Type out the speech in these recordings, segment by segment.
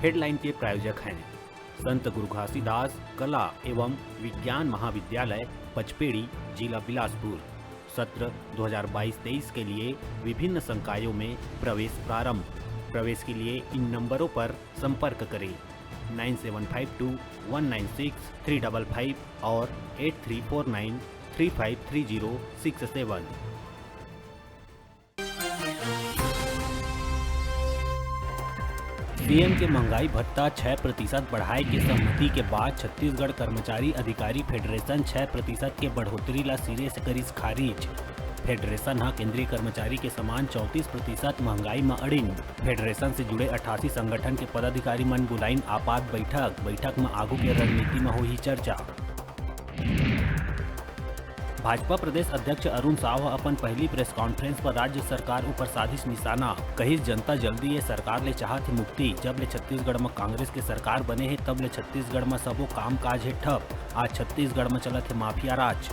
Headline के प्रायोजक हैं संत गुरु घासीदास कला एवं विज्ञान महाविद्यालय पचपेड़ी, जिला बिलासपुर। सत्र 2022-23 के लिए विभिन्न संकायों में प्रवेश प्रारंभ। प्रवेश के लिए इन नंबरों पर संपर्क करें 9752196355 और 8349353067। सीएम के महंगाई भत्ता 6% बढ़ाए के सहमति के बाद छत्तीसगढ़ कर्मचारी अधिकारी फेडरेशन 6% के बढ़ोतरी ला सिरे से करिस खारिज। फेडरेशन केंद्रीय कर्मचारी के समान 34% महंगाई में अड़िन। फेडरेशन से जुड़े 88 संगठन के पदाधिकारी मन बुलाइन आपात बैठक में आगू के रणनीति में हुई चर्चा। भाजपा प्रदेश अध्यक्ष अरुण साव अपन पहली प्रेस कॉन्फ्रेंस पर राज्य सरकार ऊपर साधिश निशाना। कही जनता जल्दी ये सरकार ले चाहत है मुक्ति। जब ले छत्तीसगढ़ में कांग्रेस के सरकार बने है तब ले छत्तीसगढ़ में सबो काम काज है ठप। आज छत्तीसगढ़ में चलत है माफिया राज।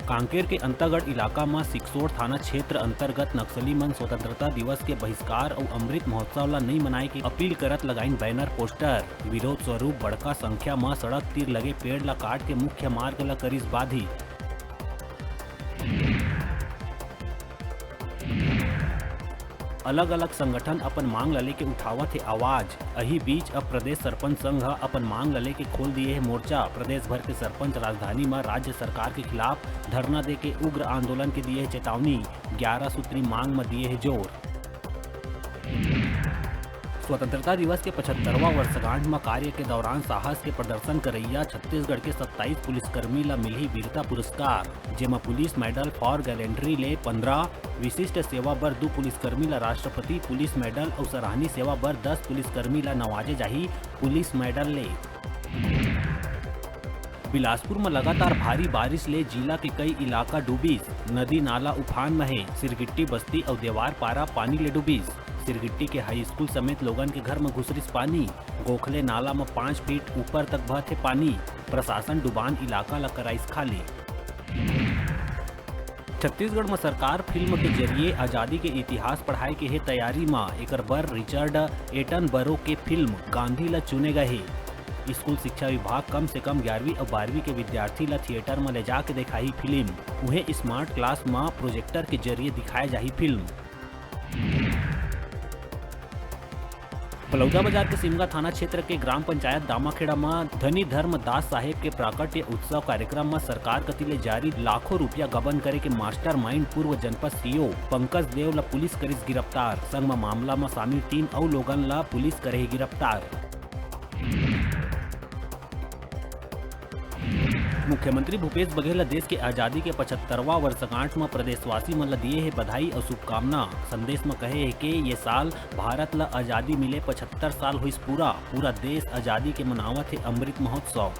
कांकेर के अंतागढ़ इलाका में सिकसोड़ थाना क्षेत्र अंतर्गत नक्सली मन स्वतंत्रता दिवस के बहिष्कार और अमृत महोत्सव ला नहीं मनाए के अपील करत लगाइन बैनर पोस्टर। विरोध स्वरूप बड़का संख्या में सड़क तीर लगे पेड़ ला काट के मुख्य मार्ग ला करिस बाधी। अलग अलग संगठन अपन मांग लले के उठावत है आवाज। अही बीच अब प्रदेश सरपंच संघ अपन मांग लले के खोल दिए है मोर्चा। प्रदेश भर के सरपंच राजधानी में राज्य सरकार के खिलाफ धरना दे के उग्र आंदोलन के दिए है चेतावनी। 11 सूत्री मांग में दिए है जोर। स्वतंत्रता दिवस के 75वां वर्षगांठ में कार्य के दौरान साहस के प्रदर्शन करैया छत्तीसगढ़ के 27 पुलिसकर्मी ला मिली वीरता पुरस्कार, जेमा पुलिस मेडल फॉर गैलेंट्री ले 15, विशिष्ट सेवा बर 2 पुलिसकर्मी ला राष्ट्रपति पुलिस मेडल और सराहनीय सेवा बर 10 पुलिसकर्मी ला नवाजे जाही पुलिस मेडल ले। बिलासपुर में लगातार भारी बारिश ले जिला के कई इलाका डूबिस। नदी नाला उफान में है। सिरगिट्टी बस्ती और देवार पारा पानी ले डूबिस। सिरगिट्टी के हाई स्कूल समेत लोगन के घर में घुसरिस पानी। गोखले नाला में 5 फीट ऊपर तक बहत है पानी। प्रशासन डुबान इलाका ला कराइस खाली। छत्तीसगढ़ में सरकार फिल्म के जरिए आजादी के इतिहास पढ़ाए के है तैयारी में। एकर बर रिचर्ड एटनबरो के फिल्म गांधी ला चुने गए है। स्कूल शिक्षा विभाग कम से कम 11वीं और 12वीं के विद्यार्थी ला थिएटर में ले जाके दिखाई फिल्म। उन्हें स्मार्ट क्लास में प्रोजेक्टर के जरिए दिखाए जाही फिल्म। बलौदा बाजार के सिमगा थाना क्षेत्र के ग्राम पंचायत दामाखेड़ा में धनी धर्म दास साहेब के प्राकट्य उत्सव कार्यक्रम में सरकार कति ले जारी लाखों रुपया गबन करे के मास्टर माइंड पूर्व जनपद सीओ पंकज देव ला पुलिस करिस गिरफ्तार। संग में मामला में शामिल 3 और लोगन ला पुलिस करे गिरफ्तार। मुख्यमंत्री भूपेश बघेल देश के आजादी के 75वां वर्षगांठ में प्रदेशवासी मन ला दिए है बधाई और शुभकामना। संदेश में कहे है कि ये साल भारत ला आजादी मिले 75 साल हुई पूरा देश आजादी के मनावत है अमृत महोत्सव।